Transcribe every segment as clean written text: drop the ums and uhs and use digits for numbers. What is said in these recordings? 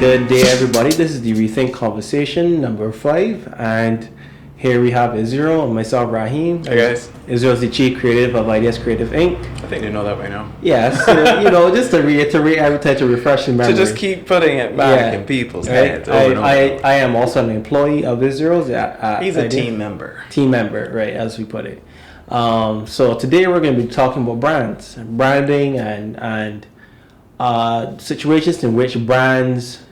Good day, everybody. This is the Rethink conversation number 5, and here we have Israel and myself, Raheem. Hey guys. Israel is the chief creative of Ideas Creative Inc. I think you know that by now. Yes, just to reiterate, every time to refresh the memory. To just keep putting it back in people's heads. I am also an employee of Israel's. He's a team member. Team member, right, as we put it. So today we're going to be talking about brands, branding, and situations in which brands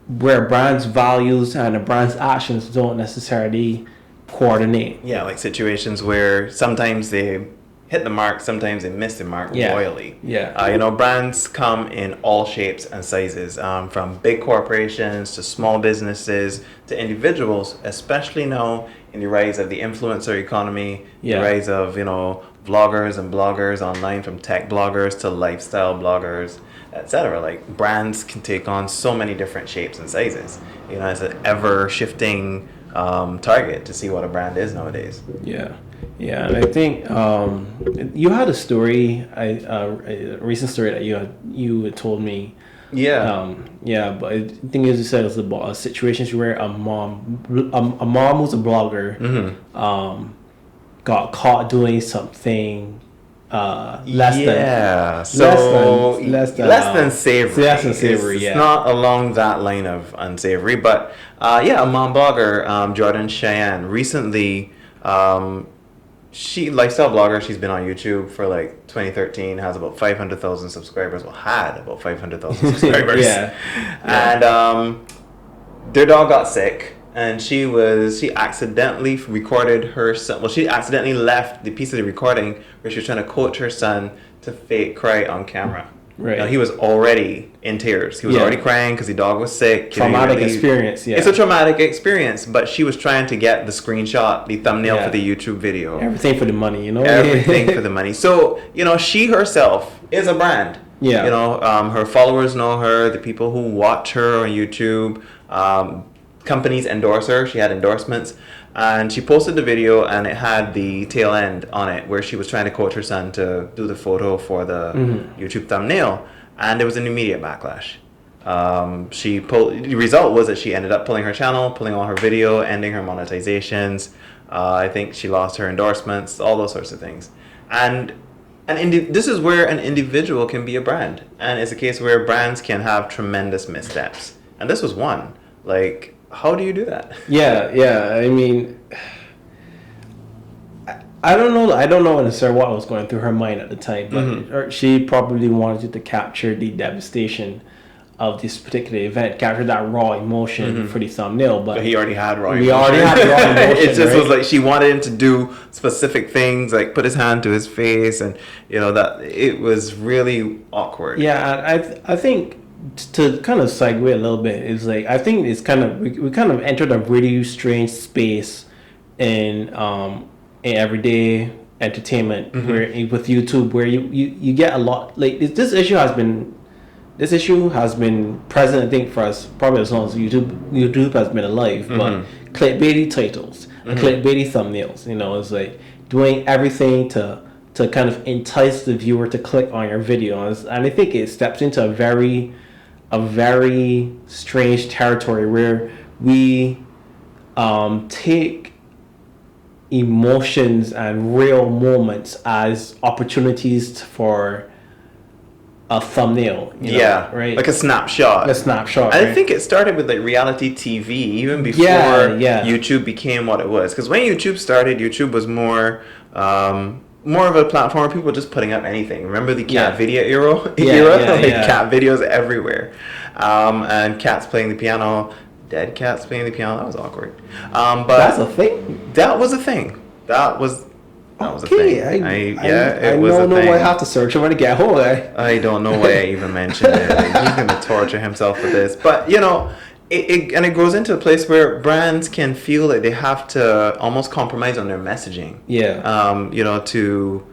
values and a brand's actions don't necessarily coordinate. Yeah, like situations where sometimes they hit the mark, sometimes they miss the mark royally. Yeah. Brands come in all shapes and sizes, from big corporations to small businesses to individuals, especially now in the rise of the influencer economy, the rise of, vloggers and bloggers online, from tech bloggers to lifestyle bloggers, etc. Like, brands can take on so many different shapes and sizes. It's an ever shifting target to see what a brand is nowadays. Yeah, and I think you had a story, a recent story that you had told me. Yeah. But I think as you said, it's about situations where a mom who's a blogger, got caught doing something less than savory. Less than savory. It's not along that line of unsavory, but a mom blogger, Jordan Cheyenne, recently, she lifestyle blogger. She's been on YouTube for like 2013. Has about 500,000 subscribers. Well, had about 500,000 subscribers. And their dog got sick. And she accidentally recorded her son. Well, she accidentally left the piece of the recording where she was trying to coach her son to fake cry on camera. Right. Now, he was already in tears. He was already crying because the dog was sick. Traumatic experience. Yeah. It's a traumatic experience, but she was trying to get the screenshot, the thumbnail for the YouTube video. Everything for the money, Everything for the money. So, she herself is a brand. Yeah. Her followers know her. The people who watch her on YouTube. Companies endorse her. She had endorsements, and she posted the video, and it had the tail end on it where she was trying to coach her son to do the photo for the YouTube thumbnail, and there was an immediate backlash. The result was that she ended up pulling her channel, pulling all her video, ending her monetizations. I think she lost her endorsements, all those sorts of things. And this is where an individual can be a brand, and it's a case where brands can have tremendous missteps, and this was one. Like, how do you do that? Yeah. I mean, I don't know necessarily what was going through her mind at the time, but she probably wanted to capture the devastation of this particular event, capture that raw emotion for the thumbnail. But he already had raw emotion. We already had raw emotion. It just was like she wanted him to do specific things, like put his hand to his face, and that it was really awkward. Yeah, I think, to kind of segue a little bit, is like, I think it's kind of we kind of entered a really strange space in everyday entertainment where with YouTube, where you get a lot, like, this issue has been present, I think, for us probably as long as YouTube has been alive. But clickbaity titles and clickbaity thumbnails, it's like doing everything to kind of entice the viewer to click on your video, and I think it steps into a very strange territory where we take emotions and real moments as opportunities for a thumbnail. Right? Like a snapshot. Right? I think it started with like reality TV, even before YouTube became what it was. Because when YouTube started, YouTube was more of a platform where people were just putting up anything. Remember the cat video era? Cat videos everywhere. And cats playing the piano, dead cats playing the piano. That was awkward. But that's a thing? That was a thing. That was a thing. I don't know why I have to search when to get hold of it. I don't know why I even mentioned it. Like, he's going to torture himself with this. But, it goes into a place where brands can feel like they have to almost compromise on their messaging. To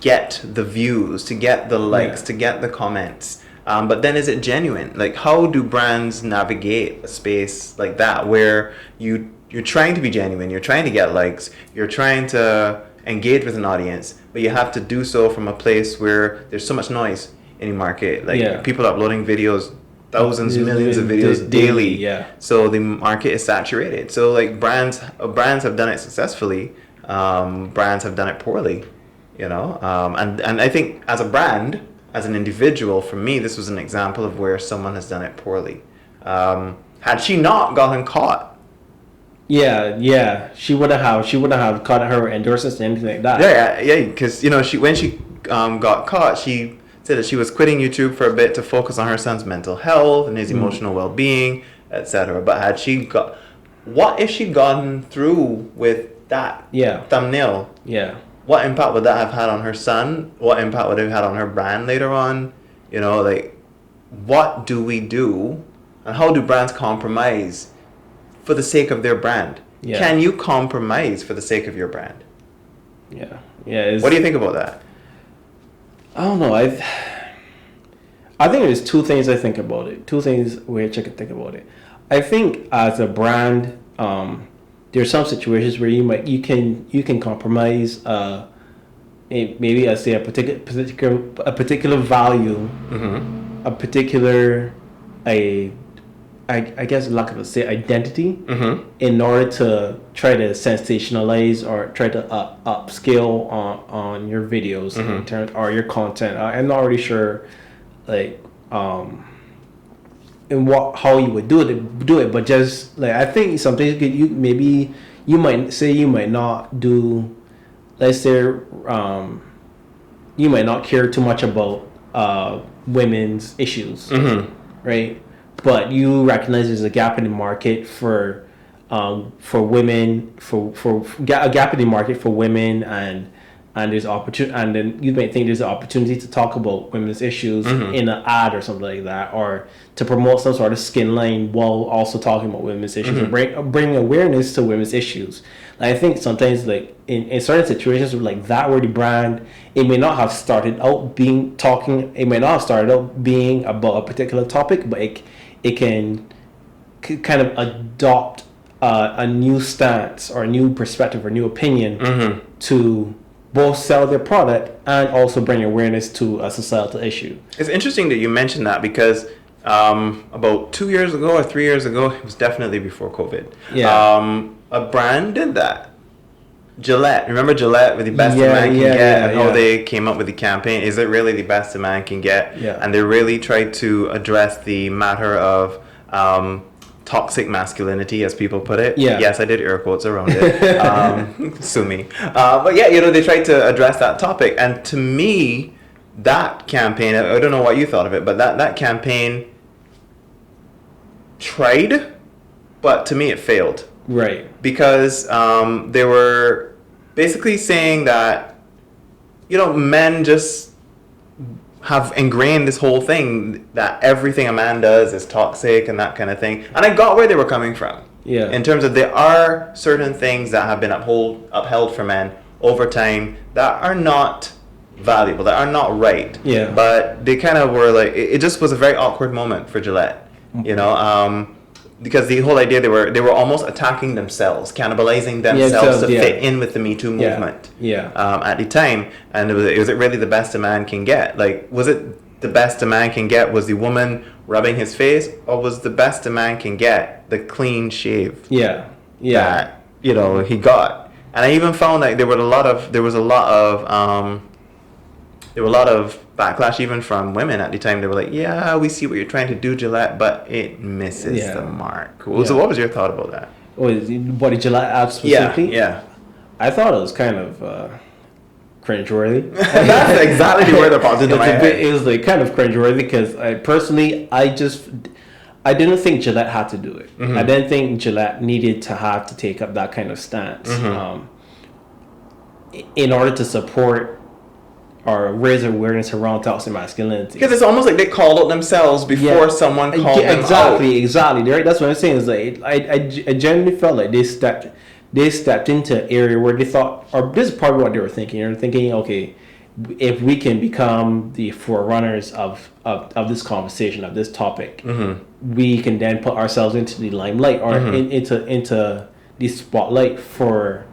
get the views, to get the likes, to get the comments. But then, is it genuine? Like, how do brands navigate a space like that where you're trying to be genuine, you're trying to get likes, you're trying to engage with an audience, but you have to do so from a place where there's so much noise in the market. Like, people uploading videos thousands, millions of videos daily. Yeah. So the market is saturated. So like brands have done it successfully. Brands have done it poorly. And I think as a brand, as an individual, for me, this was an example of where someone has done it poorly. Had she not gotten caught. Yeah. She wouldn't have cut her endorsements and anything like that. Yeah. Because when she got caught, she said that she was quitting YouTube for a bit to focus on her son's mental health and his emotional well-being, etc. But what if she'd gotten through with that thumbnail? Yeah. What impact would that have had on her son? What impact would it have had on her brand later on? What do we do, and how do brands compromise for the sake of their brand? Yeah. Can you compromise for the sake of your brand? Yeah. What do you think about that? I don't know. I think there's two things I think about it. Two things which I could think about it. I think as a brand, there's some situations where you can compromise. Maybe I say a particular value, a particular I guess lack of a say identity, in order to try to sensationalize or try to upscale on your videos in terms or your content. I'm not really sure, like in how you would do it, but just like I think something you might not do. Let's say you might not care too much about women's issues, right? But you recognize there's a gap in the market for women, for a gap in the market for women, and there's opportunity, and then you may think there's an opportunity to talk about women's issues in an ad or something like that, or to promote some sort of skin line while also talking about women's issues, or bring awareness to women's issues. Like, I think sometimes, like in certain situations like that, where the brand, it may not have started out being about a particular topic, but it can kind of adopt a new stance or a new perspective or new opinion to both sell their product and also bring awareness to a societal issue. It's interesting that you mentioned that because about 2 years ago or 3 years ago, it was definitely before COVID. Yeah. A brand did that. Gillette. Remember Gillette with the best a man can get, and how they came up with the campaign? Is it really the best a man can get? Yeah. And they really tried to address the matter of toxic masculinity, as people put it. Yeah. Yes, I did air quotes around it. Sue me. But yeah, they tried to address that topic. And to me, that campaign, I don't know what you thought of it, but that campaign tried, but to me it failed. Right. Because they were basically saying that, men just have ingrained this whole thing that everything a man does is toxic and that kind of thing. And I got where they were coming from. Yeah. In terms of there are certain things that have been upheld for men over time that are not valuable, that are not right. Yeah. But they kind of were like, it just was a very awkward moment for Gillette, because the whole idea, they were almost attacking themselves, cannibalizing themselves to fit in with the Me Too movement. At the time, and was it really the best a man can get? Like, was it the best a man can get was the woman rubbing his face, or was the best a man can get the clean shave? That he got. And I even found like there was a lot of backlash even from women at the time. They were like, yeah, we see what you're trying to do, Gillette, but it misses the mark. So what was your thought about that? What did Gillette add specifically? Yeah. I thought it was kind of cringeworthy. That's exactly where the positive it was like kind of cringeworthy because I didn't think Gillette had to do it. I didn't think Gillette needed to have to take up that kind of stance in order to support or raise awareness around toxic masculinity. Because it's almost like they called out themselves before someone called them out. Exactly. Right? That's what I'm saying. Is like I genuinely felt like they stepped into an area where they thought, or this is probably what they were thinking. They're thinking, okay, if we can become the forerunners of this conversation, of this topic, we can then put ourselves into the limelight or into the spotlight for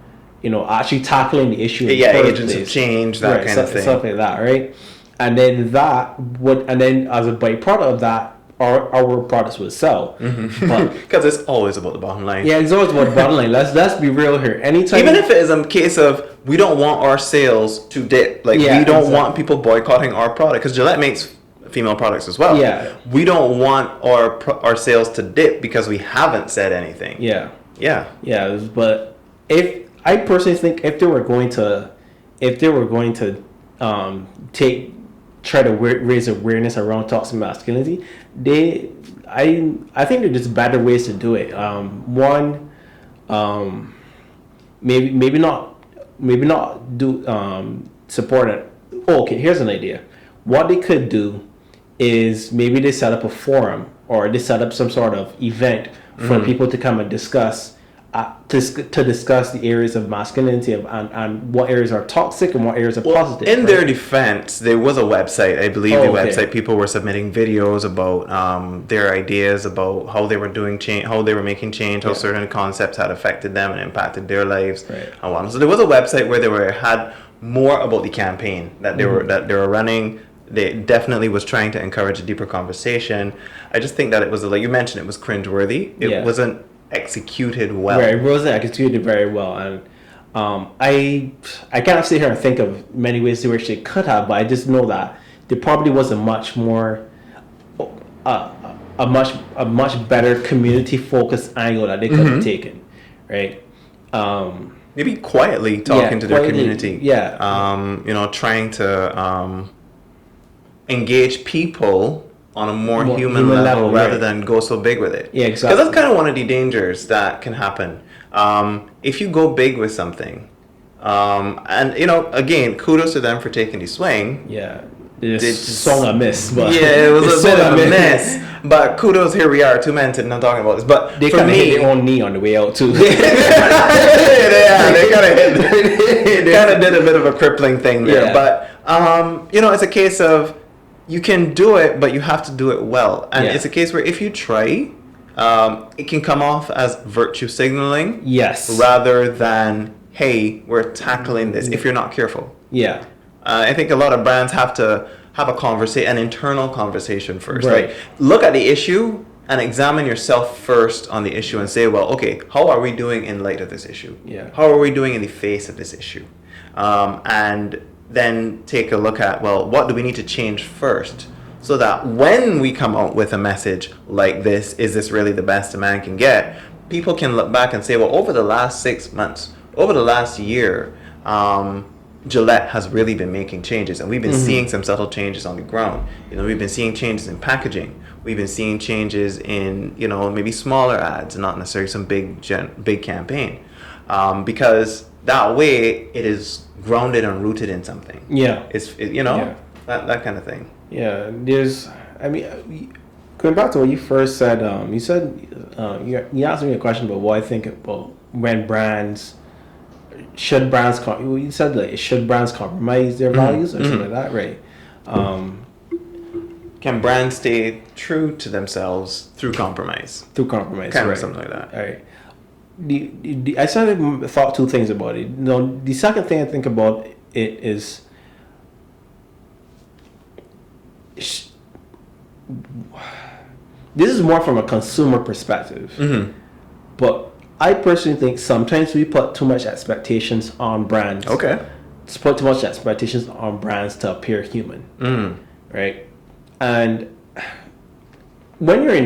actually tackling the issue. Agents of change, that kind of thing. Stuff like that, right? And then as a byproduct of that, our products would sell. But Because it's always about the bottom line. yeah, it's always about the bottom line. Let's be real here. Anytime, Even if it is a case of we don't want our sales to dip, like Yeah, we don't exactly. want people boycotting our product, because Gillette makes female products as well. Yeah. We don't want our sales to dip because we haven't said anything. yeah, Yeah. yeah. But if I personally think if they were going to try to raise awareness around toxic masculinity, I think there's just better ways to do it. One, maybe not do support it. Oh, okay, here's an idea. What they could do is maybe they set up a forum or they set up some sort of event for people to come and discuss to discuss the areas of masculinity and what areas are toxic and what areas are positive. In right? their defense, there was a website. I believe the okay. website people were submitting videos about their ideas about how they were doing change, how they were making change, how certain concepts had affected them and impacted their lives. Right. And whatnot. So there was a website where they had more about the campaign that they were running. They definitely was trying to encourage a deeper conversation. I just think that it was, like you mentioned, it was cringeworthy. It wasn't executed well. Right, it wasn't executed very well, and I can't sit here and think of many ways in which they could have, but I just know that there probably was a much more a much better community focused angle that they could have taken, right? Maybe quietly talking to their quietly, community. yeah. Trying to engage people on a more human level rather right. than go so big with it. Yeah, exactly. Because that's kind of one of the dangers that can happen. If you go big with something, and again, kudos to them for taking the swing. Yeah, it's song a miss, but yeah, it was a bit of a mess. But kudos, here we are, two men sitting and talking about this. But they for kind of me, hit their own knee on the way out too. they kind of did a bit of a crippling thing there. Yeah. But it's a case of you can do it, but you have to do it well. And it's a case where if you try, it can come off as virtue signaling. Yes. Rather than, hey, we're tackling this, if you're not careful. Yeah. I think a lot of brands have to have an internal conversation first. Right. Like, look at the issue and examine yourself first on the issue and say, well, okay, how are we doing in light of this issue? Yeah. How are we doing in the face of this issue? And then take a look at, well, what do we need to change first? So that when we come out with a message like this, is this really the best a man can get? People can look back and say, well, over the last 6 months, over the last year, Gillette has really been making changes, and we've been seeing some subtle changes on the ground. We've been seeing changes in packaging. We've been seeing changes in, maybe smaller ads, not necessarily some big campaign, because that way it is grounded and rooted in something. Yeah. That kind of thing. Yeah, going back to what you first said, you asked me a question about what I think about when brands should brands compromise their values or something like that, right? Can brands stay true to themselves through compromise? Through compromise, Kind right. of something like that. All right. I thought two things about it. The second thing I think about it is this is more from a consumer perspective, but I personally think sometimes we put too much expectations on brands. Okay. Put too much expectations on brands to appear human, right? And when we're in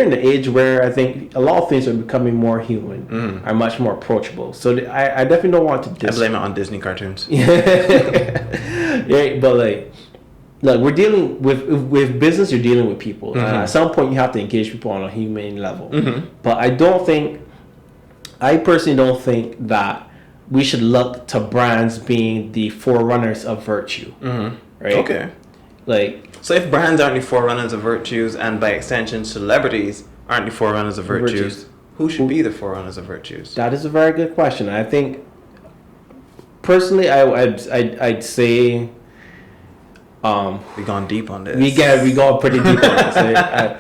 the age where I think a lot of things are becoming more human, are much more approachable. So I definitely don't want to. I blame it on Disney cartoons. Yeah, but look, we're dealing with business. You're dealing with people. At some point, you have to engage people on a humane level. But I personally don't think that we should look to brands being the forerunners of virtue. Right? Okay. So if brands aren't the forerunners of virtues, and by extension celebrities aren't the forerunners of virtues, who should be the forerunners of virtues? That is a very good question. I think personally, I'd say We've gone deep on this. we got pretty deep on this. Right?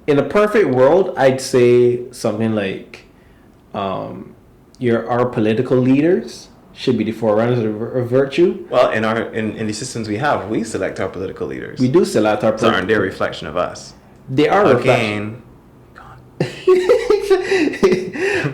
In a perfect world, I'd say something like our political leaders should be the forerunners of virtue. Well, in the systems we have, we select our political leaders. We do select our So aren't they a reflection of us? They are Again.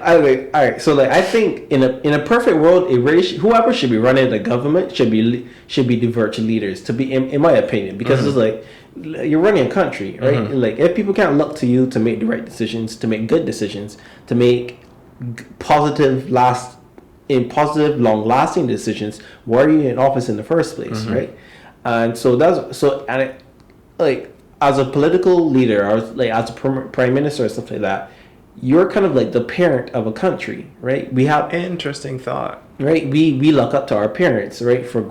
All right. So like, I think in a perfect world, whoever should be running the government should be the virtue leaders. To be, in my opinion, because it's like you're running a country, right? Like if people can't look to you to make the right decisions, to make good decisions, to make positive, long-lasting decisions, why are you in office in the first place, right? And so like as a political leader, or like as a prime minister or something like that, you're kind of like the parent of a country, right? We have Interesting thought. Right, we look up to our parents, right, for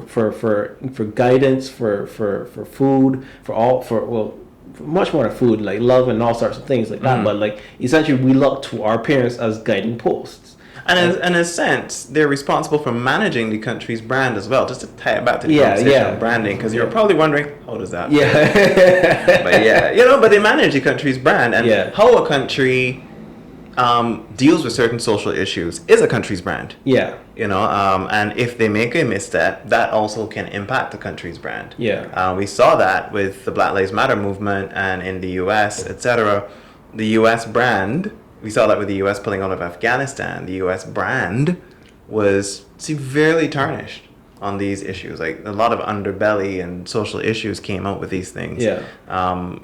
guidance, for food, for much more than food, like love and all sorts of things like that. But like essentially, we look to our parents as guiding posts. And in a sense, they're responsible for managing the country's brand as well. Just to tie it back to the conversation of branding, because you're probably wondering, how does that? Yeah. But but they manage the country's brand, and how a country deals with certain social issues is a country's brand. Yeah. And if they make a misstep, that also can impact the country's brand. Yeah. We saw that with the Black Lives Matter movement and in the U.S., etc. The U.S. brand, we saw that with the U.S. pulling out of Afghanistan. The U.S. brand was severely tarnished on these issues. Like a lot of underbelly and social issues came out with these things. Yeah.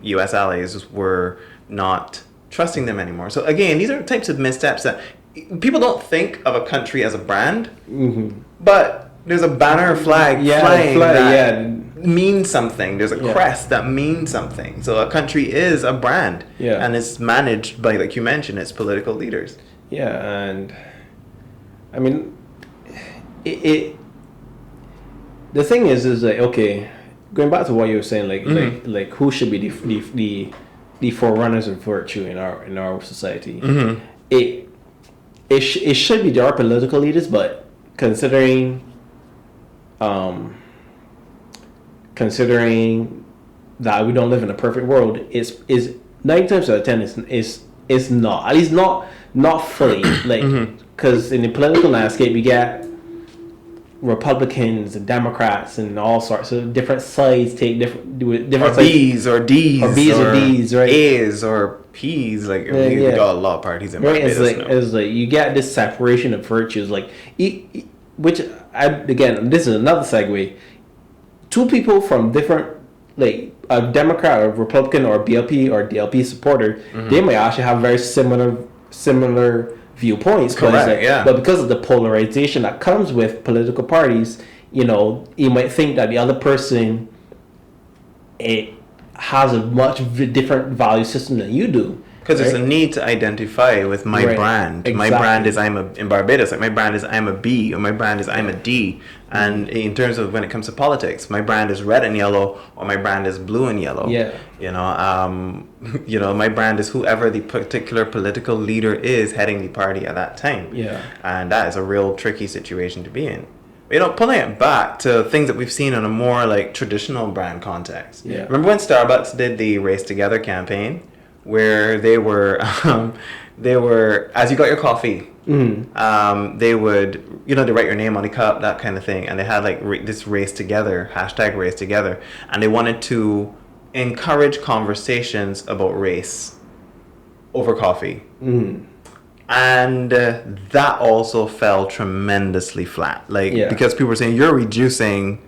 U.S. allies were not trusting them anymore. So again, these are types of missteps that people don't think of a country as a brand, but there's a banner flying that means something. There's a crest that means something. So a country is a brand, and it's managed by, like you mentioned, its political leaders. Yeah, and I mean, the thing is like, okay, going back to what you were saying, like who should be the forerunners of virtue in our society? It should be our political leaders, but considering that we don't live in a perfect world, is 9 times out of 10 is not, at least not fully, like, because in the political landscape you get Republicans and Democrats and all sorts of different sides take different B's or D's or D's, right? A's or P's, like we got a lot of parties in Barbados. It's like you get this separation of virtues, like which again, this is another segue. Two people from different, like a Democrat or Republican or BLP or DLP supporter, they might actually have very similar viewpoints. Correct, but because of the polarization that comes with political parties, you might think that the other person has a much different value system than you do. Because there's a need to identify with my brand. Exactly. My brand is in Barbados, like my brand is I'm a B, or my brand is I'm a D. And in terms of when it comes to politics, my brand is red and yellow, or my brand is blue and yellow. Yeah. My brand is whoever the particular political leader is heading the party at that time. Yeah. And that is a real tricky situation to be in. Pulling it back to things that we've seen in a more like traditional brand context. Yeah. Remember when Starbucks did the Race Together campaign, where they were, as you got your coffee, they would, they write your name on the cup, that kind of thing, and they had like this Race Together, #Race Together, and they wanted to encourage conversations about race over coffee. And that also fell tremendously flat, because people were saying you're reducing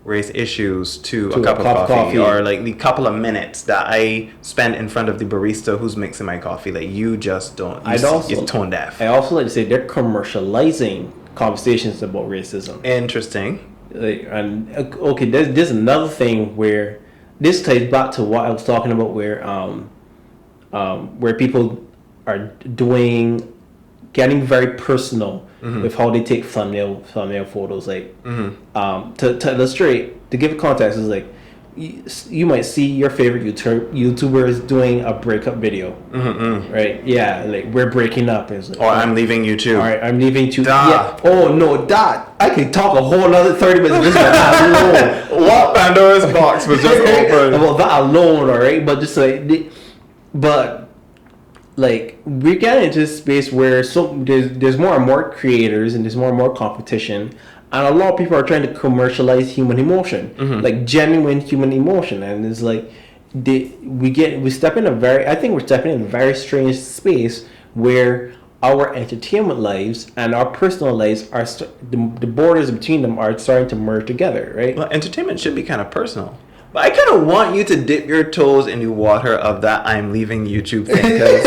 race issues to a cup of coffee, or like the couple of minutes that I spend in front of the barista who's mixing my coffee. Like you just don't. You're tone deaf. I also like to say they're commercializing conversations about racism. Interesting. There's another thing where this ties back to what I was talking about, where people are getting very personal with how they take thumbnail photos. To illustrate, to give context, is like you might see your favorite YouTubers doing a breakup video, right? Yeah, like we're breaking up. It's like, I'm leaving you too. All right, I'm leaving too. Yeah. Oh no, that I could talk a whole another 30 minutes just about that alone. What Pandora's box was just open? About that alone, all right. But just like we're getting into this space where there's more and more creators and there's more and more competition, and a lot of people are trying to commercialize human emotion, like genuine human emotion, and it's like we step in a very I think we're stepping in a very strange space where our entertainment lives and our personal lives are the borders between them are starting to merge together, right? Well, entertainment should be kind of personal. But I kind of want you to dip your toes in the water of that I'm leaving YouTube thing. Because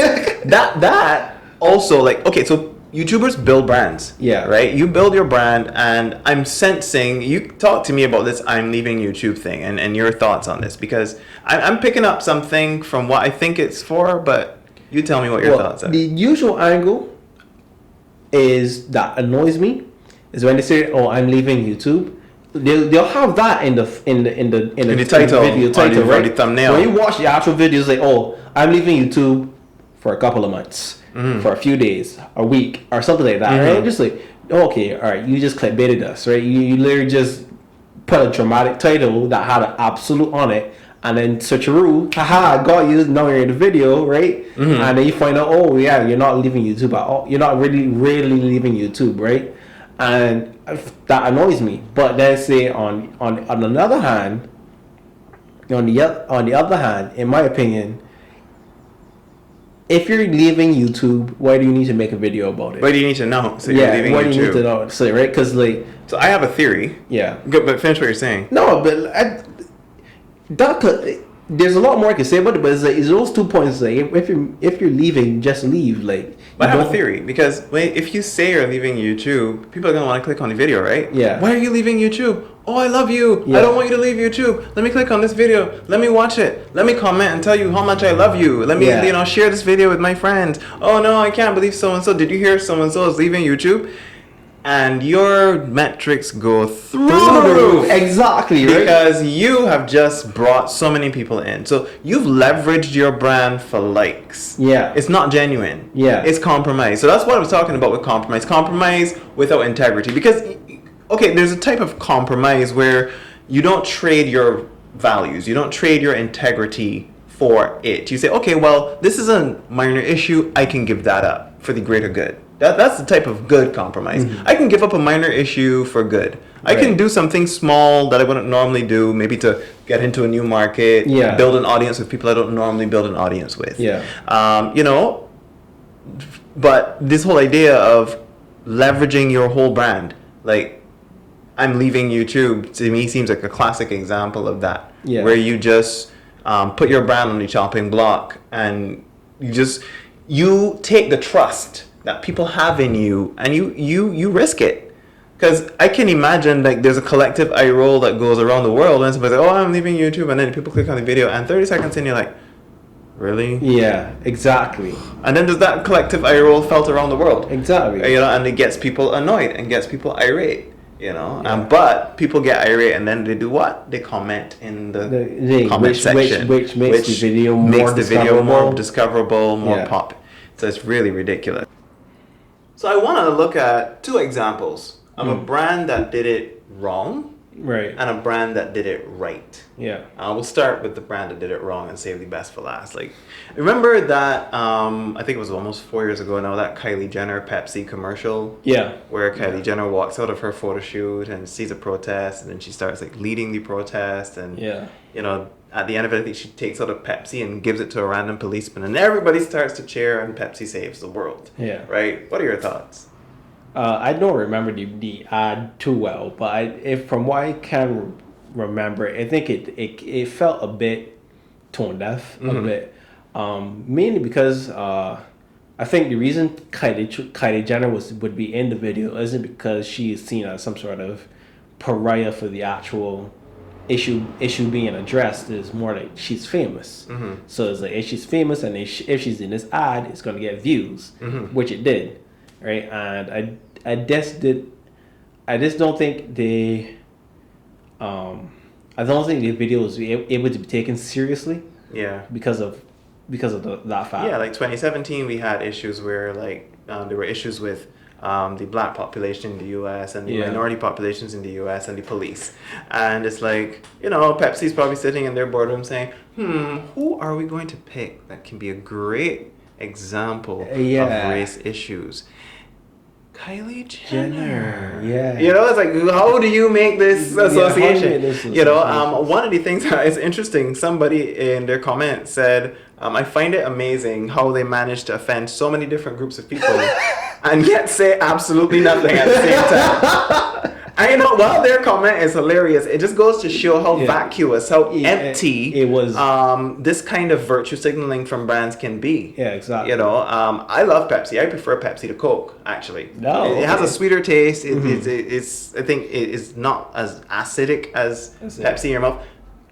that also, like, okay, so YouTubers build brands. Yeah. Right? You build your brand, and I'm sensing, you talk to me about this I'm leaving YouTube thing and your thoughts on this. Because I'm picking up something from what I think it's for, but you tell me what your thoughts are. The usual angle is that annoys me is when they say, "Oh, I'm leaving YouTube." They'll have that in the title, video title, or right? the thumbnail. When you watch the actual video, it's like, "Oh, I'm leaving YouTube for a couple of months, for a few days, a week, or something like that," right? Just like, okay, all right, you just clickbaited us, right? You literally just put a dramatic title that had an absolute on it, and then switcheroo, haha, I got you, now you're in the video, right? And then you find out, oh yeah, you're not leaving YouTube at all. You're not really leaving YouTube, right? And that annoys me. But then say on another hand, on the other hand, in my opinion, if you're leaving YouTube, why do you need to make a video about it? Why do you need to know? So you're leaving why YouTube. do you need to know? So right, because like, so I have a theory. Yeah. Good, but finish what you're saying. No, but there's a lot more I can say about it, but it's like it's those 2 points. Like if you're leaving, just leave. Like, but I have a theory, because if you say you're leaving YouTube, people are gonna want to click on the video, right? Yeah. Why are you leaving YouTube? Oh, I love you. Yeah. I don't want you to leave YouTube. Let me click on this video. Let me watch it. Let me comment and tell you how much I love you. Let me share this video with my friends. Oh no, I can't believe so and so. Did you hear so and so is leaving YouTube? And your metrics go through the roof. Exactly, right? Because you have just brought so many people in. So you've leveraged your brand for likes. Yeah. It's not genuine. Yeah. It's compromise. So that's what I was talking about with compromise. Compromise without integrity. Because, okay, there's a type of compromise where you don't trade your values. You don't trade your integrity for it. You say, okay, well, this is a minor issue. I can give that up for the greater good. That's the type of good compromise. I can give up a minor issue for good. I can do something small that I wouldn't normally do, maybe to get into a new market, build an audience with people I don't normally build an audience with. But this whole idea of leveraging your whole brand, like I'm leaving YouTube, to me seems like a classic example of that. Yeah. Where you just put your brand on the chopping block, and you take the trust that people have in you, and you risk it. Because I can imagine, like, there's a collective eye roll that goes around the world, and somebody's like, oh, I'm leaving YouTube, and then people click on the video, and 30 seconds in, you're like, really? Yeah, exactly. And then there's that collective eye roll felt around the world. Exactly. And it gets people annoyed and gets people irate. But people get irate, and then they do what? They comment in the comment section, which makes the video more discoverable, more pop. So it's really ridiculous. So I want to look at two examples of a brand that did it wrong, right, and a brand that did it right. Yeah. We'll start with the brand that did it wrong and save the best for last. Like, remember that? I think it was almost 4 years ago now. That Kylie Jenner Pepsi commercial. Yeah. Where Kylie Jenner walks out of her photo shoot and sees a protest, and then she starts like leading the protest, and at the end of it, I think she takes out a Pepsi and gives it to a random policeman, and everybody starts to cheer, and Pepsi saves the world. Yeah. Right? What are your thoughts? I don't remember the ad too well, but from what I can remember, I think it felt a bit tone deaf, a bit, mainly because I think the reason Kylie Jenner would be in the video isn't because she is seen as some sort of pariah for the actual issue being addressed. Is more like she's famous. So it's like if she's famous and if she's in this ad, it's going to get views, which it did, right? And I just don't think I don't think the video was able to be taken seriously. Yeah. Because of that fact. Yeah, like 2017, we had issues where there were issues with the black population in the U.S. and the minority populations in the U.S. and the police. And it's like, Pepsi's probably sitting in their boardroom saying, who are we going to pick that can be a great example Yeah. of race issues. Kylie Jenner. Yeah. You know, it's like, how do you make this Yeah, how do you association? make this You know, association? one of the things that is interesting, somebody in their comment said, I find it amazing how they manage to offend so many different groups of people and yet say absolutely nothing at the same time. And you know, while their comment is hilarious, it just goes to show how vacuous, how empty it was. this kind of virtue signaling from brands can be. Yeah, exactly. You know, I love Pepsi. I prefer Pepsi to Coke, actually. No, it has a okay. sweeter taste. It's I think it is not as acidic as Pepsi in your mouth.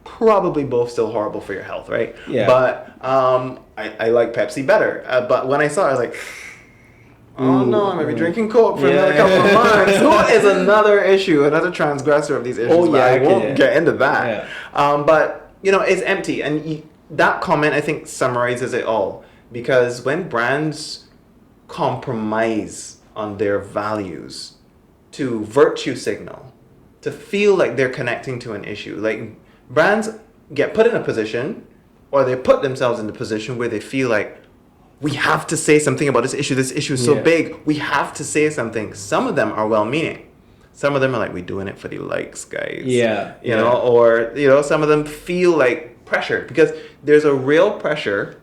Probably both still horrible for your health, right? Yeah. But I like Pepsi better. But when I saw it, I was like, oh no, I'm gonna be drinking Coke for another couple of months. Coke is another issue, another transgressor of these issues. Oh, yeah, but I won't get into that. Yeah. But you know, it's empty, and that comment I think summarizes it all. Because when brands compromise on their values to virtue signal, to feel like they're connecting to an issue, like brands get put in a position, or they put themselves in the position where they feel like, we have to say something about this issue. This issue is so big. We have to say something. Some of them are well-meaning. Some of them are like, we're doing it for the likes, guys. Yeah. You know, or, you know, some of them feel like pressure, because there's a real pressure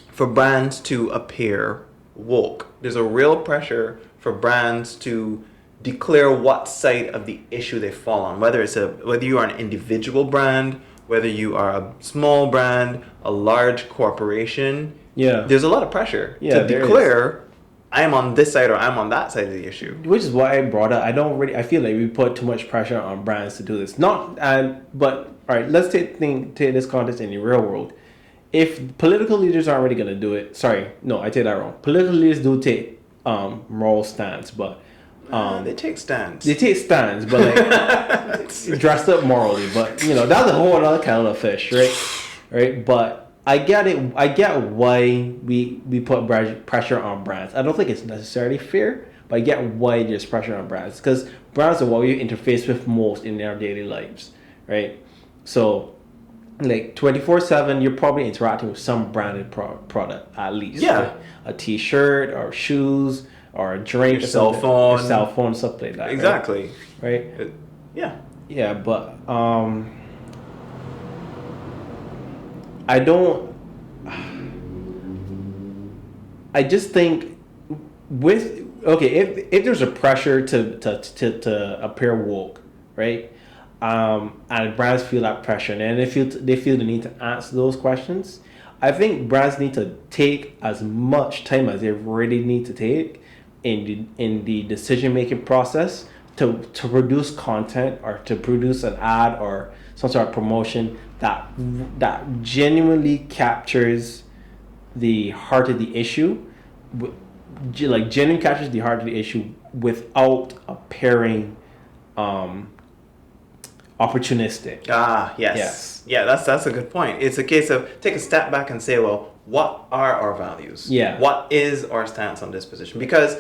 for brands to appear woke. There's a real pressure for brands to declare what side of the issue they fall on, whether you are an individual brand, whether you are a small brand, a large corporation. Yeah. There's a lot of pressure to there declare I'm on this side or I'm on that side of the issue. Which is why I brought up. I feel like we put too much pressure on brands to do this. But all right, let's take this context in the real world. If political leaders aren't really gonna do it, sorry, no, I take that wrong. Political leaders do take moral stance, but they take stands. They take stands, but like dressed up morally. But you know, that's a whole other kind of fish, right? Right, but. I get it. I get why we put pressure on brands. I don't think it's necessarily fair, but I get why there's pressure on brands, because brands are what we interface with most in our daily lives, right? So, like 24/7, you're probably interacting with some branded product at least. Yeah, like a T-shirt or shoes or a drink, your cell phone, stuff like that. Exactly. Right. Yeah. Yeah, but I just think if there's a pressure to appear woke, right? And brands feel that pressure, and they feel the need to answer those questions. I think brands need to take as much time as they really need to take in the decision making process to produce content or to produce an ad or some sort of promotion that genuinely captures the heart of the issue, like genuinely captures the heart of the issue without appearing opportunistic. Yes. Yeah, that's a good point. It's a case of take a step back and say, well, what are our values? Yeah. What is our stance on this position? Because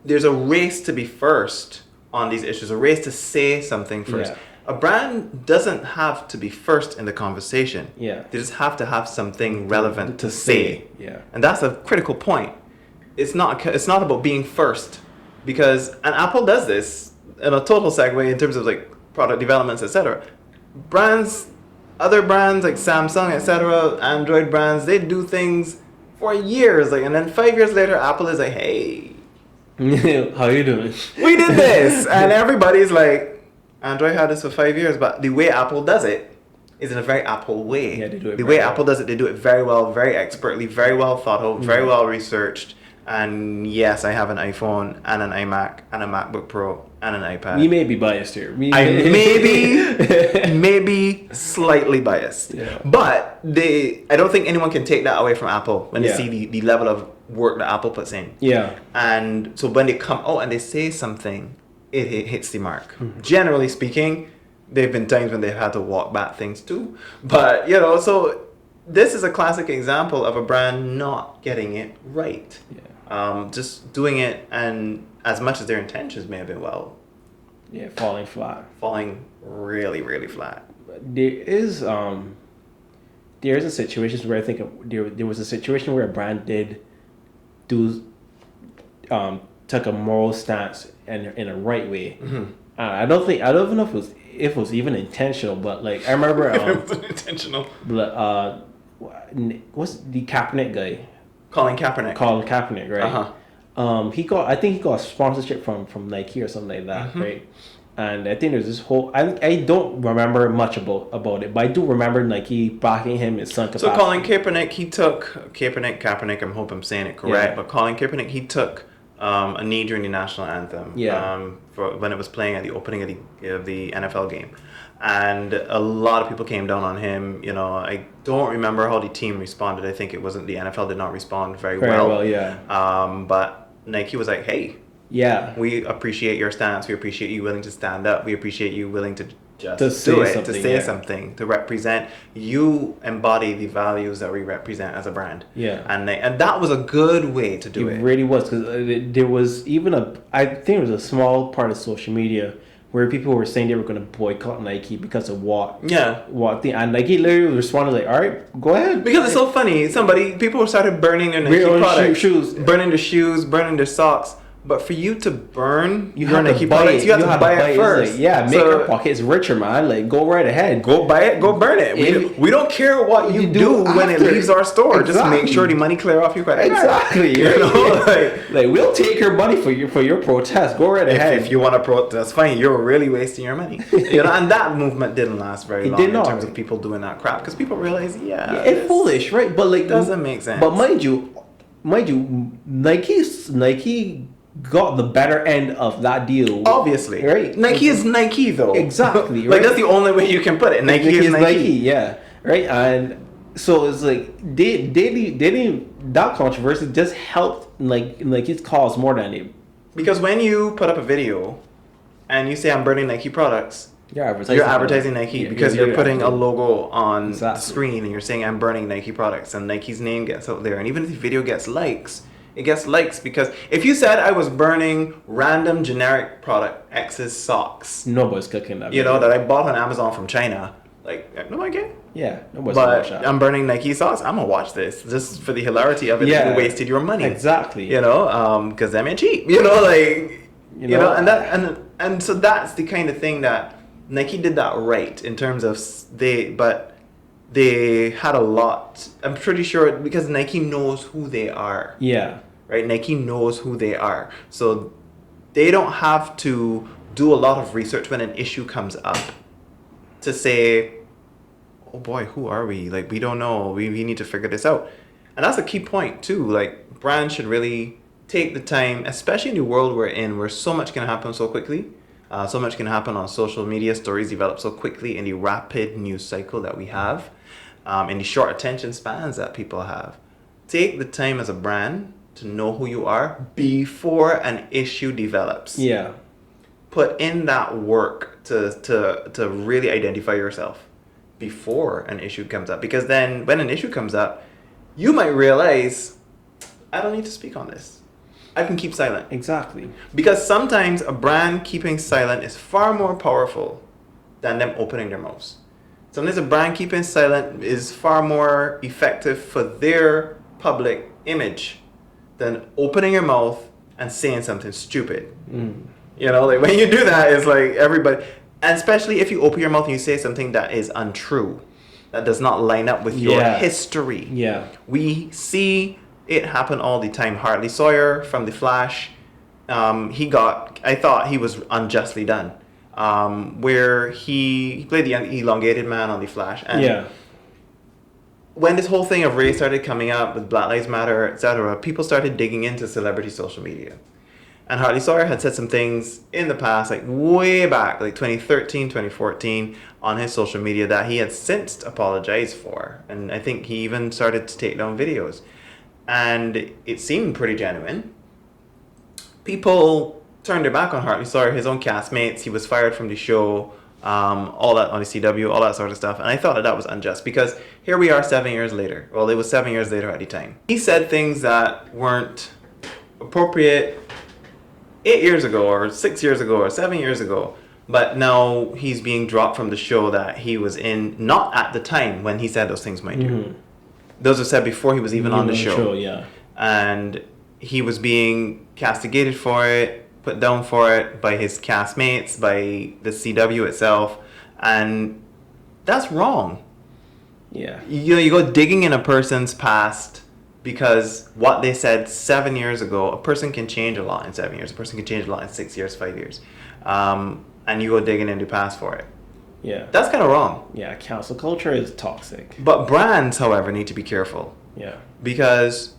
there's a race to be first on these issues, a race to say something first. Yeah. A brand doesn't have to be first in the conversation. Yeah. They just have to have something relevant to say. Yeah. And that's a critical point. It's not about being first, because and Apple does this in a total segue in terms of like product developments, etc. Other brands like Samsung, etc., Android brands, they do things for years, like, and then 5 years later, Apple is like, hey, how you doing? we did this, and everybody's like, Android had this for 5 years, but the way Apple does it is in a very Apple way. Yeah, they do it the very way well. Apple does it, they do it very well, very expertly, very well thought out, very well researched. And yes, I have an iPhone and an iMac and a MacBook Pro and an iPad. We may be biased here. I maybe slightly biased. Yeah. But I don't think anyone can take that away from Apple when they Yeah. see the level of work that Apple puts in. Yeah. And so when they come out and they say something, it hits the mark. Generally speaking, there have been times when they've had to walk back things too. But, you know, so this is a classic example of a brand not getting it right. Yeah. Just doing it, and as much as their intentions may have been well, Falling flat. falling really, really flat. There there's a situation where I think there was a situation where a brand did do took a moral stance in a right way. I don't know if it was even intentional, but like I remember It was intentional. What's the Kaepernick guy? Colin Kaepernick. Colin Kaepernick, right? Uh-huh. He got a sponsorship from Nike or something like that, right? And I think there's this whole I don't remember much about it, but I do remember Nike backing him in some capacity. So Colin Kaepernick, he took Kaepernick. I hope I'm saying it correct, but Colin Kaepernick, he took a knee during the national anthem. For when it was playing at the opening of the NFL game, and a lot of people came down on him. You know, I don't remember how the team responded. I think it wasn't the NFL did not respond very well. But Nike was like, hey. Yeah, we appreciate your stance. We appreciate you willing to stand up. We appreciate you willing to just say something, to represent. You embody the values that we represent as a brand. Yeah, and that was a good way to do it. It really was, because there was even I think it was a small part of social media where people were saying they were going to boycott Nike because of what thing, and Nike literally responded like, all right, go ahead. Because it's so funny. People started burning their Nike products, burning their shoes, burning their socks. But for you to burn your Nike products, you have to buy it first. Like, make your pockets richer, man. Like, go right ahead. Go buy it. Go burn it. We don't care what you do when it leaves our store. Exactly. Just make sure the money clear off your credit. Exactly. You know, like we'll take your money for your protest. Go right ahead. If you want to protest, fine. You're really wasting your money. You know, and that movement didn't last very long in terms of people doing that crap, because people realize, it's foolish, right? But like, doesn't make sense. But mind you, Nike got the better end of that deal. Obviously. Right? Nike is Nike, though. Exactly. Right? Like, that's the only way you can put it. Nike is Nike. Yeah. Right? And so it's like, they didn't, that controversy just helped Nike's cause more than it. Because when you put up a video and you say, I'm burning Nike products, you're advertising Nike, because you're putting a logo on the screen and you're saying, I'm burning Nike products, and Nike's name gets out there. And even if the video gets likes, it gets likes, because if you said I was burning random generic product X's socks, nobody's clicking that. You know, that I bought on Amazon from China, like, nobody care. Yeah, nobody's gonna watch that. I'm burning Nike socks. I'm gonna watch this just for the hilarity of it. Yeah, you wasted your money. Exactly. You know, because them ain't cheap. You know, like you know, and so that's the kind of thing that Nike did that right in terms of they had a lot. I'm pretty sure because Nike knows who they are. Yeah. Right? Nike knows who they are. So they don't have to do a lot of research when an issue comes up to say, oh boy, who are we? Like, we don't know. We need to figure this out. And that's a key point too. Like, brands should really take the time, especially in the world we're in, where so much can happen so quickly. So much can happen on social media. Stories develop so quickly in the rapid news cycle that we have. In the short attention spans that people have. Take the time as a brand to know who you are before an issue develops. Yeah. Put in that work to really identify yourself before an issue comes up. Because then when an issue comes up, you might realize, I don't need to speak on this. I can keep silent. Exactly. Because sometimes a brand keeping silent is far more powerful than them opening their mouths. Sometimes a brand keeping silent is far more effective for their public image than opening your mouth and saying something stupid. You know, like when you do that, it's like everybody, and especially if you open your mouth and you say something that is untrue, that does not line up with your history. Yeah. We see it happen all the time. Hartley Sawyer from The Flash, I thought he was unjustly done. Where he played the elongated man on The Flash. And when this whole thing of race started coming up with Black Lives Matter, etc., people started digging into celebrity social media. And Hartley Sawyer had said some things in the past, like way back, like 2013, 2014, on his social media that he had since apologized for. And I think he even started to take down videos. And it seemed pretty genuine. People turned their back on Hartley Sawyer, his own castmates. He was fired from the show, all that on the CW, all that sort of stuff. And I thought that was unjust because here we are 7 years later. Well, it was 7 years later at the time. He said things that weren't appropriate 8 years ago or 6 years ago or 7 years ago. But now he's being dropped from the show that he was in, not at the time when he said those things, mind you. Those were said before he was even on the show. Yeah. And he was being castigated for it, put down for it by his castmates, by the CW itself. And that's wrong. Yeah. You go digging in a person's past because what they said 7 years ago, a person can change a lot in 7 years. A person can change a lot in 6 years, 5 years. And you go digging into past for it. Yeah. That's kind of wrong. Yeah, cancel culture is toxic. But brands, however, need to be careful. Yeah. Because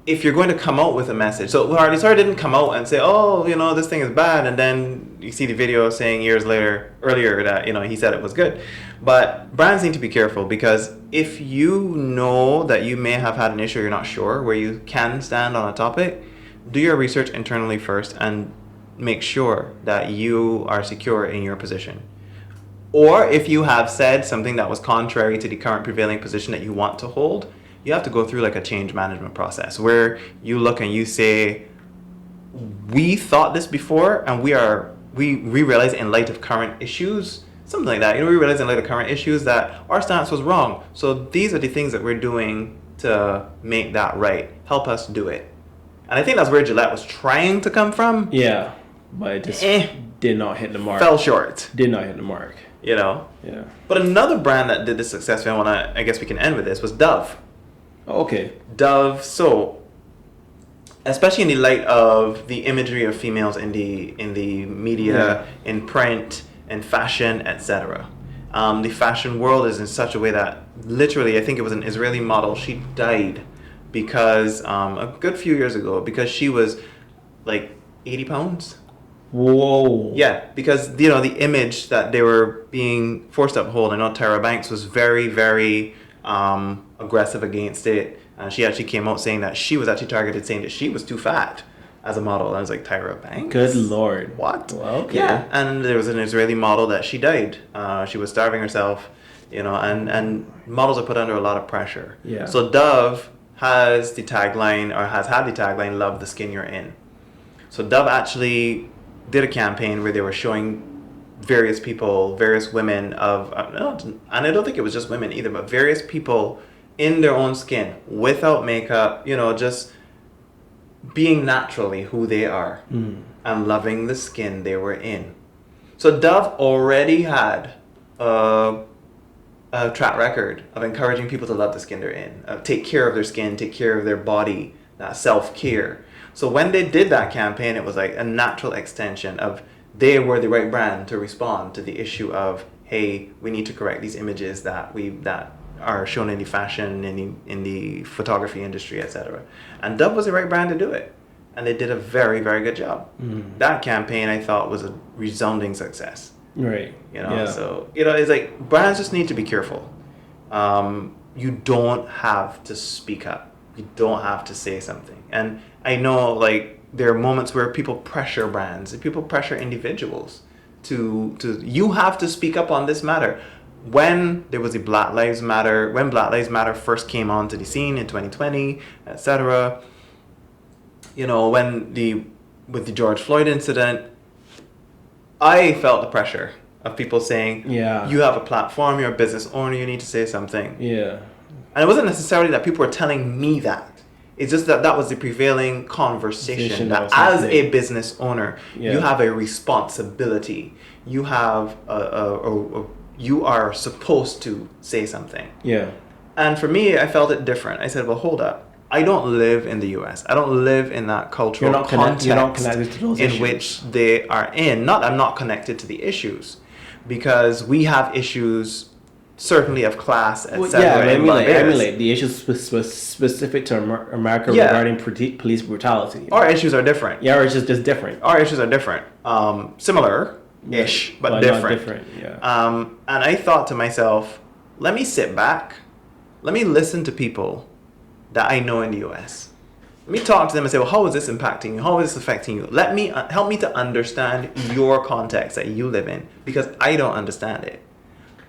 if you're going to come out with a message, so Hardy Star didn't come out and say, oh, this thing is bad, and then you see the video saying earlier that, he said it was good. But brands need to be careful, because if you know that you may have had an issue, you're not sure where you can stand on a topic, do your research internally first and make sure that you are secure in your position. Or if you have said something that was contrary to the current prevailing position that you want to hold, you have to go through like a change management process where you look and you say, we thought this before, and we realize in light of current issues, something like that. We realize in light of current issues that our stance was wrong. So these are the things that we're doing to make that right. Help us do it. And I think that's where Gillette was trying to come from. Yeah, but it just did not hit the mark. Fell short. Did not hit the mark. Yeah. But another brand that did this successfully, I guess we can end with this, was Dove. Oh, okay. Dove, so especially in the light of the imagery of females in the media, in print, in fashion, etc. The fashion world is in such a way that literally, I think it was an Israeli model, she died because a good few years ago, because she was like 80 pounds. Whoa. Yeah, because the image that they were being forced to uphold, I know Tyra Banks was very, very aggressive against it. She actually came out saying that she was actually targeted, saying that she was too fat as a model. And I was like, Tyra Banks? Good Lord. What? Well, okay. Yeah, and there was an Israeli model that she died. She was starving herself, and models are put under a lot of pressure. Yeah. So Dove has the tagline, or has had the tagline, love the skin you're in. So Dove actually did a campaign where they were showing various people, various women and I don't think it was just women either, but various people in their own skin, without makeup, just being naturally who they are and loving the skin they were in. So Dove already had a track record of encouraging people to love the skin they're in, take care of their skin, take care of their body, that self-care. So when they did that campaign, it was like a natural extension of they were the right brand to respond to the issue of, hey, we need to correct these images that are shown in the fashion, in the photography industry, etc. And Dove was the right brand to do it, and they did a very, very good job. That campaign, I thought, was a resounding success. Right. So it's like brands just need to be careful. You don't have to speak up. You don't have to say something. And I know, like, there are moments where people pressure brands and people pressure individuals to you have to speak up on this matter. When there was when Black Lives Matter first came onto the scene in 2020, etc. With the George Floyd incident, I felt the pressure of people saying, you have a platform, you're a business owner, you need to say something. Yeah. And it wasn't necessarily that people were telling me that. It's just that was the prevailing conversation, that as a business owner, you have a responsibility. You have you are supposed to say something. Yeah. And for me, I felt it different. I said, well, hold up. I don't live in the U.S. I don't live in that cultural context you're not connected to those issues. Which they are in. I'm not connected to the issues, because we have issues certainly of class, etc. I mean, the issues specific to America regarding police brutality. Our issues are different. Yeah, or it's just different. Our issues are different. Similar-ish, but different. Not different. Yeah. And I thought to myself, let me sit back. Let me listen to people that I know in the U.S. Let me talk to them and say, well, how is this impacting you? How is this affecting you? Let me help me to understand your context that you live in, because I don't understand it.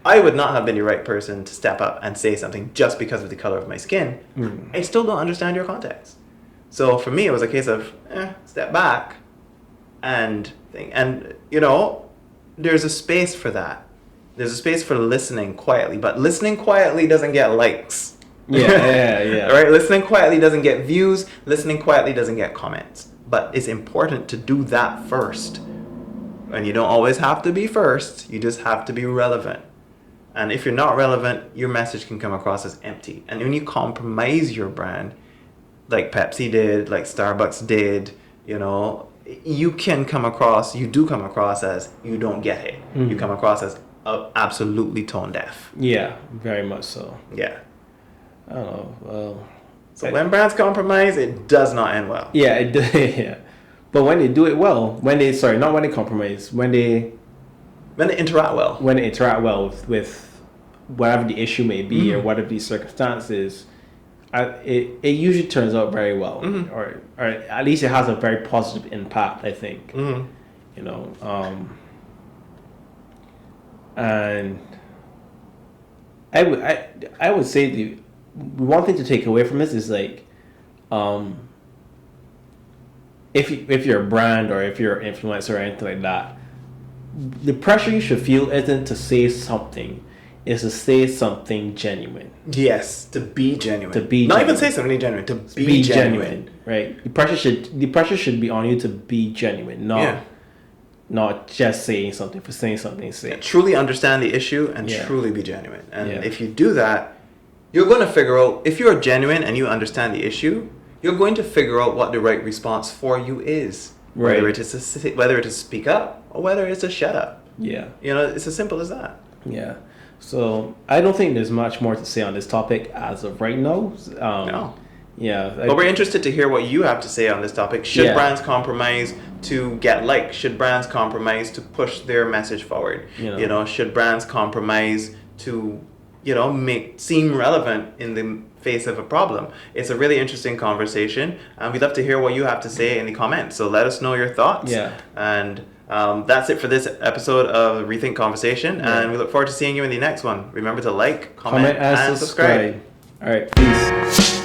I would not have been the right person to step up and say something just because of the color of my skin. I still don't understand your context. So for me, it was a case of step back and think. And there's a space for that. There's a space for listening quietly, but listening quietly doesn't get likes. Yeah. Right? Listening quietly doesn't get views. Listening quietly doesn't get comments. But it's important to do that first. And you don't always have to be first. You just have to be relevant. And if you're not relevant, your message can come across as empty. And when you compromise your brand, like Pepsi did, like Starbucks did, you know, you do come across as you don't get it. Mm. You come across as absolutely tone deaf. Yeah, very much so. Yeah. I don't know. Well, So when brands compromise, it does not end well. yeah, yeah. But when they do it well, not when they compromise, when they interact well. when they interact well with whatever the issue may be or whatever the circumstances, it usually turns out very well, or at least it has a very positive impact, I think. You know, and I would say the one thing to take away from this is like, if you're a brand or if you're an influencer or anything like that, the pressure you should feel isn't to say something, is to say something genuine. Yes, to be genuine. Not genuine. even say something genuine, to be genuine. Right? The pressure should be on you to be genuine, not just saying something for saying something. Truly understand the issue and truly be genuine. And if you do that, you're going to figure out, if you're genuine and you understand the issue, you're going to figure out what the right response for you is. Right. Whether it is to speak up or whether it's to shut up. Yeah. You know, it's as simple as that. Yeah. So I don't think there's much more to say on this topic as of right now. No. Yeah. But we're interested to hear what you have to say on this topic. Should brands compromise to get likes? Should brands compromise to push their message forward? You know, should brands compromise to, seem relevant in the face of a problem? It's a really interesting conversation, and we'd love to hear what you have to say in the comments. So let us know your thoughts. Yeah. And that's it for this episode of Rethink Conversation, and we look forward to seeing you in the next one. Remember to like, comment and subscribe. All right. Peace.